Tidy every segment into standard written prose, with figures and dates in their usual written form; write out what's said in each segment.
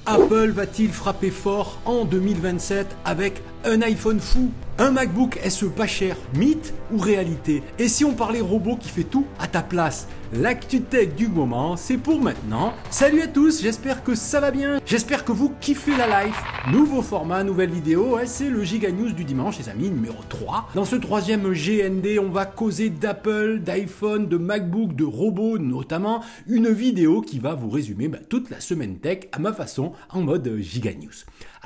Apple va-t-il frapper fort en 2027 avec un iPhone fou? Un MacBook SE pas cher, mythe ou réalité? Et si on parlait robot qui fait tout à ta place? L'actu tech du moment, c'est pour maintenant. Salut à tous, j'espère que ça va bien. J'espère que vous kiffez la life. Nouveau format, nouvelle vidéo, c'est le Giga News du dimanche, les amis, numéro 3. Dans ce troisième GND, on va causer d'Apple, d'iPhone, de MacBook, de robots notamment. Une vidéo qui va vous résumer toute la semaine tech à ma façon, en mode Giga News.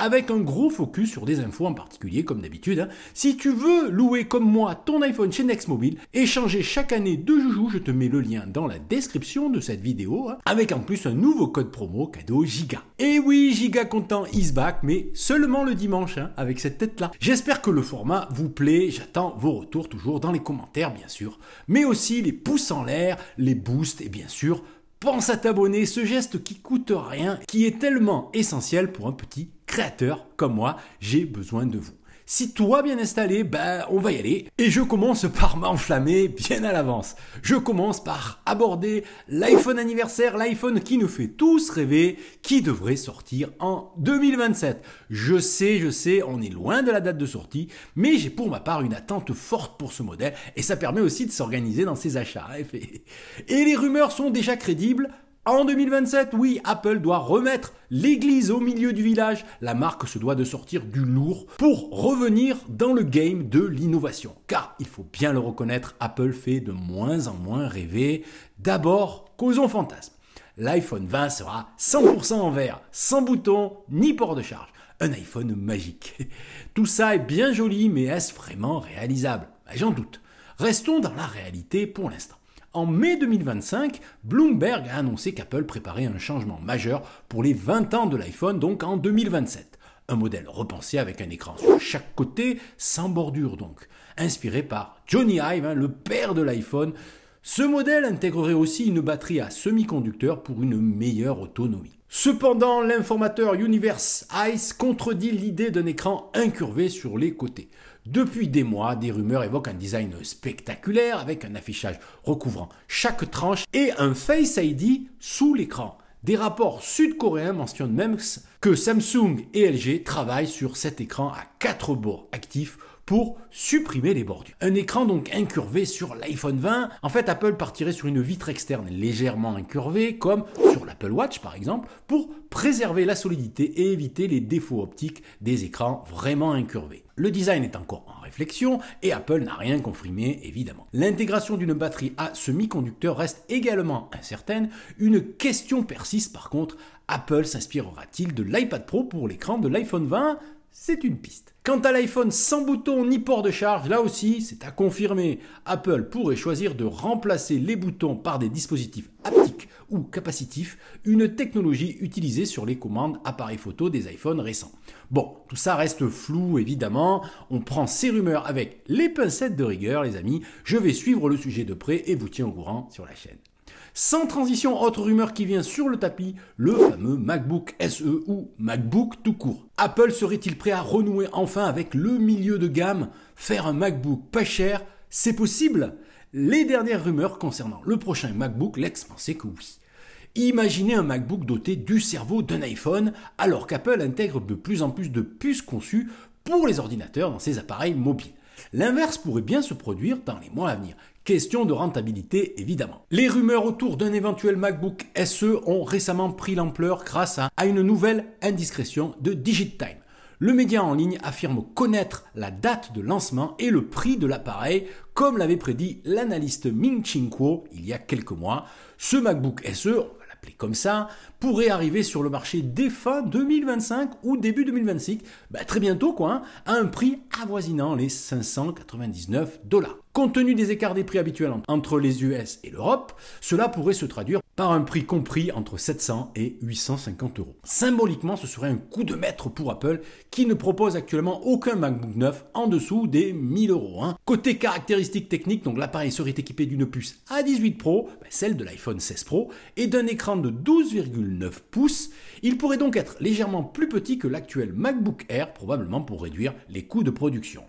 Avec un gros focus sur des infos en particulier, comme d'habitude. Si tu veux louer comme moi ton iPhone chez Nextmobile et changer chaque année de joujou, je te mets le lien dans la description de cette vidéo, avec en plus un nouveau code promo cadeau Giga. Et oui, Giga content is back, mais seulement le dimanche, avec cette tête-là. J'espère que le format vous plaît, j'attends vos retours toujours dans les commentaires, bien sûr, mais aussi les pouces en l'air, les boosts et bien sûr, pense à t'abonner, ce geste qui coûte rien, qui est tellement essentiel pour un petit créateur comme moi, j'ai besoin de vous. Si toi bien installé, on va y aller. Et je commence par m'enflammer bien à l'avance. Je commence par aborder l'iPhone anniversaire, l'iPhone qui nous fait tous rêver, qui devrait sortir en 2027. Je sais, on est loin de la date de sortie, mais j'ai pour ma part une attente forte pour ce modèle et ça permet aussi de s'organiser dans ses achats. Et les rumeurs sont déjà crédibles. En 2027, oui, Apple doit remettre l'église au milieu du village. La marque se doit de sortir du lourd pour revenir dans le game de l'innovation. Car, il faut bien le reconnaître, Apple fait de moins en moins rêver. D'abord, causons fantasme. L'iPhone 20 sera 100% en verre, sans bouton ni port de charge. Un iPhone magique. Tout ça est bien joli, mais est-ce vraiment réalisable? J'en doute. Restons dans la réalité pour l'instant. En mai 2025, Bloomberg a annoncé qu'Apple préparait un changement majeur pour les 20 ans de l'iPhone, donc en 2027. Un modèle repensé avec un écran sur chaque côté, sans bordure donc. Inspiré par Johnny Ive, le père de l'iPhone, ce modèle intégrerait aussi une batterie à semi-conducteur pour une meilleure autonomie. Cependant, l'informateur Universe Ice contredit l'idée d'un écran incurvé sur les côtés. Depuis des mois, des rumeurs évoquent un design spectaculaire avec un affichage recouvrant chaque tranche et un Face ID sous l'écran. Des rapports sud-coréens mentionnent même que Samsung et LG travaillent sur cet écran à 4 bords actifs pour supprimer les bordures. Un écran donc incurvé sur l'iPhone 20. En fait, Apple partirait sur une vitre externe légèrement incurvée, comme sur l'Apple Watch par exemple, pour préserver la solidité et éviter les défauts optiques des écrans vraiment incurvés. Le design est encore en réflexion et Apple n'a rien confirmé évidemment. L'intégration d'une batterie à semi-conducteur reste également incertaine. Une question persiste par contre, Apple s'inspirera-t-il de l'iPad Pro pour l'écran de l'iPhone 20 ? C'est une piste. Quant à l'iPhone sans bouton ni port de charge, là aussi, c'est à confirmer. Apple pourrait choisir de remplacer les boutons par des dispositifs haptiques ou capacitifs, une technologie utilisée sur les commandes appareils photo des iPhones récents. Bon, tout ça reste flou évidemment, on prend ces rumeurs avec les pincettes de rigueur les amis, je vais suivre le sujet de près et vous tiens au courant sur la chaîne. Sans transition, autre rumeur qui vient sur le tapis, le fameux MacBook SE ou MacBook tout court. Apple serait-il prêt à renouer enfin avec le milieu de gamme? Faire un MacBook pas cher, c'est possible? Les dernières rumeurs concernant le prochain MacBook laissent penser que oui. Imaginez un MacBook doté du cerveau d'un iPhone, alors qu'Apple intègre de plus en plus de puces conçues pour les ordinateurs dans ses appareils mobiles. L'inverse pourrait bien se produire dans les mois à venir. Question de rentabilité évidemment. Les rumeurs autour d'un éventuel MacBook SE ont récemment pris l'ampleur grâce à une nouvelle indiscrétion de DigitTime. Le média en ligne affirme connaître la date de lancement et le prix de l'appareil, comme l'avait prédit l'analyste Ming-Chi Kuo il y a quelques mois. Ce MacBook SE, comme ça, pourrait arriver sur le marché dès fin 2025 ou début 2026, très bientôt à un prix avoisinant les 599 $. Compte tenu des écarts des prix habituels entre les US et l'Europe, cela pourrait se traduire par un prix compris entre 700 et 850 €. Symboliquement, ce serait un coup de maître pour Apple qui ne propose actuellement aucun MacBook neuf en dessous des 1000 €. Côté caractéristiques techniques, donc l'appareil serait équipé d'une puce A18 Pro, celle de l'iPhone 16 Pro, et d'un écran de 12,9 pouces. Il pourrait donc être légèrement plus petit que l'actuel MacBook Air, probablement pour réduire les coûts de production.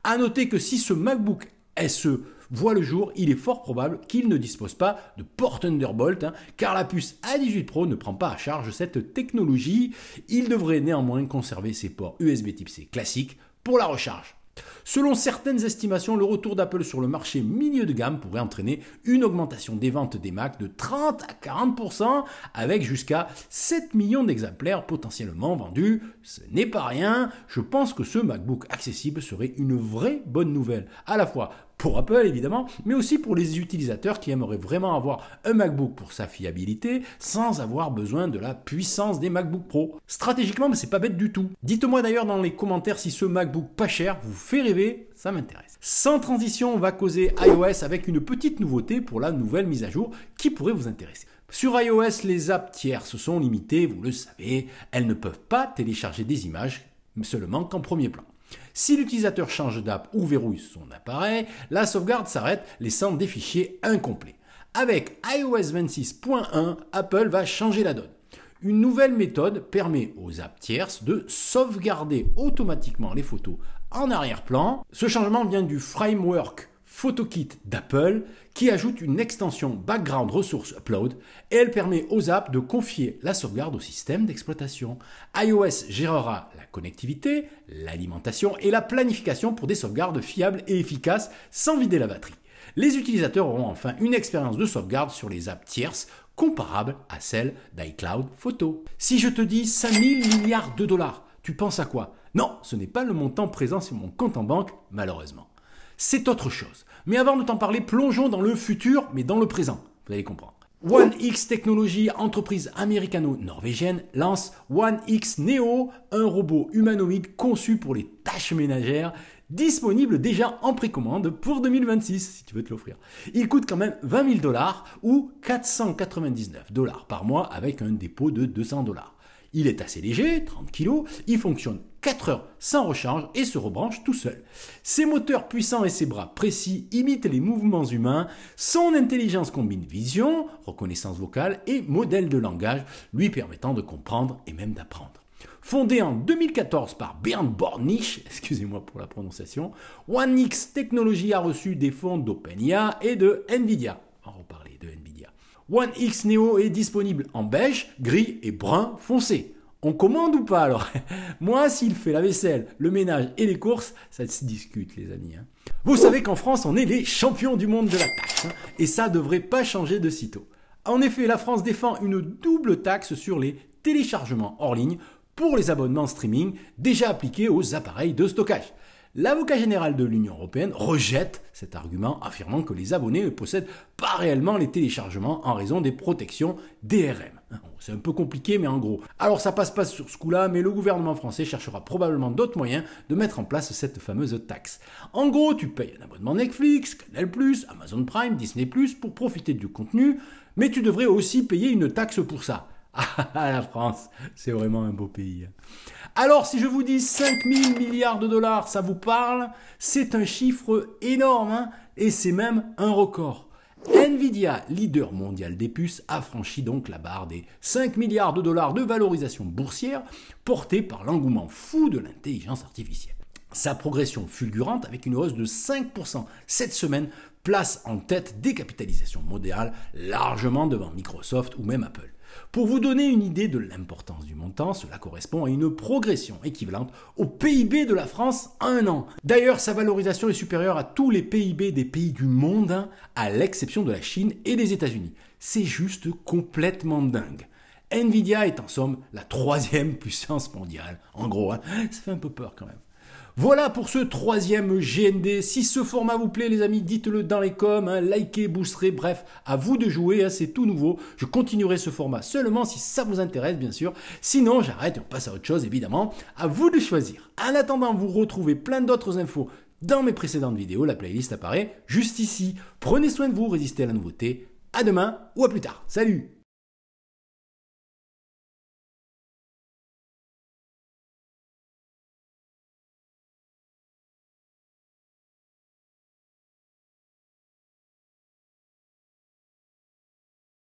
À noter que si ce MacBook SE voit le jour, il est fort probable qu'il ne dispose pas de port Thunderbolt, car la puce A18 Pro ne prend pas à charge cette technologie. Il devrait néanmoins conserver ses ports USB Type C classiques pour la recharge. Selon certaines estimations, le retour d'Apple sur le marché milieu de gamme pourrait entraîner une augmentation des ventes des Mac de 30 à 40%, avec jusqu'à 7 millions d'exemplaires potentiellement vendus. Ce n'est pas rien, je pense que ce MacBook accessible serait une vraie bonne nouvelle, à la fois pour Apple évidemment, mais aussi pour les utilisateurs qui aimeraient vraiment avoir un MacBook pour sa fiabilité sans avoir besoin de la puissance des MacBook Pro. Stratégiquement, c'est pas bête du tout. Dites-moi d'ailleurs dans les commentaires si ce MacBook pas cher vous fait rêver, ça m'intéresse. Sans transition, on va causer iOS avec une petite nouveauté pour la nouvelle mise à jour qui pourrait vous intéresser. Sur iOS, les apps tierces sont limitées, vous le savez, elles ne peuvent pas télécharger des images seulement qu'en premier plan. Si l'utilisateur change d'app ou verrouille son appareil, la sauvegarde s'arrête, laissant des fichiers incomplets. Avec iOS 26.1, Apple va changer la donne. Une nouvelle méthode permet aux apps tierces de sauvegarder automatiquement les photos en arrière-plan. Ce changement vient du framework PhotoKit d'Apple qui ajoute une extension Background Resource Upload et elle permet aux apps de confier la sauvegarde au système d'exploitation. iOS gérera la connectivité, l'alimentation et la planification pour des sauvegardes fiables et efficaces sans vider la batterie. Les utilisateurs auront enfin une expérience de sauvegarde sur les apps tierces comparable à celle d'iCloud Photo. Si je te dis 5000 milliards de dollars, tu penses à quoi? Non, ce n'est pas le montant présent sur mon compte en banque, malheureusement. C'est autre chose. Mais avant de t'en parler, plongeons dans le futur, mais dans le présent. Vous allez comprendre. One X Technologies, entreprise américano-norvégienne, lance One X Neo, un robot humanoïde conçu pour les tâches ménagères, disponible déjà en précommande pour 2026, si tu veux te l'offrir. Il coûte quand même 20 000 $ ou 499 $ par mois avec un dépôt de 200 $. Il est assez léger, 30 kg, il fonctionne 4 heures sans recharge et se rebranche tout seul. Ses moteurs puissants et ses bras précis imitent les mouvements humains. Son intelligence combine vision, reconnaissance vocale et modèle de langage, lui permettant de comprendre et même d'apprendre. Fondé en 2014 par Bernd Bornisch, excusez-moi pour la prononciation, One X Technologies a reçu des fonds d'OpenAI et de Nvidia. On va reparler de Nvidia. One X Neo est disponible en beige, gris et brun foncé. On commande ou pas alors? Moi, s'il fait la vaisselle, le ménage et les courses, ça se discute les amis. Vous savez qu'en France, on est les champions du monde de la taxe. Et ça devrait pas changer de sitôt. En effet, la France défend une double taxe sur les téléchargements hors ligne pour les abonnements streaming déjà appliqués aux appareils de stockage. L'avocat général de l'Union européenne rejette cet argument, affirmant que les abonnés ne possèdent pas réellement les téléchargements en raison des protections DRM. C'est un peu compliqué, mais en gros. Alors ça passe pas sur ce coup-là, mais le gouvernement français cherchera probablement d'autres moyens de mettre en place cette fameuse taxe. En gros, tu payes un abonnement Netflix, Canal+, Amazon Prime, Disney+, pour profiter du contenu, mais tu devrais aussi payer une taxe pour ça. Ah, la France, c'est vraiment un beau pays. Alors, si je vous dis 5000 milliards de dollars, ça vous parle? C'est un chiffre énorme, et c'est même un record. Nvidia, leader mondial des puces, a franchi donc la barre des 5 milliards de dollars de valorisation boursière, portée par l'engouement fou de l'intelligence artificielle. Sa progression fulgurante, avec une hausse de 5% cette semaine, place en tête des capitalisations mondiales, largement devant Microsoft ou même Apple. Pour vous donner une idée de l'importance du montant, cela correspond à une progression équivalente au PIB de la France en un an. D'ailleurs, sa valorisation est supérieure à tous les PIB des pays du monde, à l'exception de la Chine et des États-Unis. C'est juste complètement dingue. Nvidia est en somme la 3e puissance mondiale. En gros, ça fait un peu peur quand même. Voilà pour ce 3e GND. Si ce format vous plaît les amis, dites-le dans les coms, likez, boosterez, bref, à vous de jouer, c'est tout nouveau. Je continuerai ce format seulement si ça vous intéresse bien sûr. Sinon j'arrête et on passe à autre chose évidemment. À vous de choisir. En attendant, vous retrouvez plein d'autres infos dans mes précédentes vidéos. La playlist apparaît juste ici. Prenez soin de vous, résistez à la nouveauté. À demain ou à plus tard. Salut!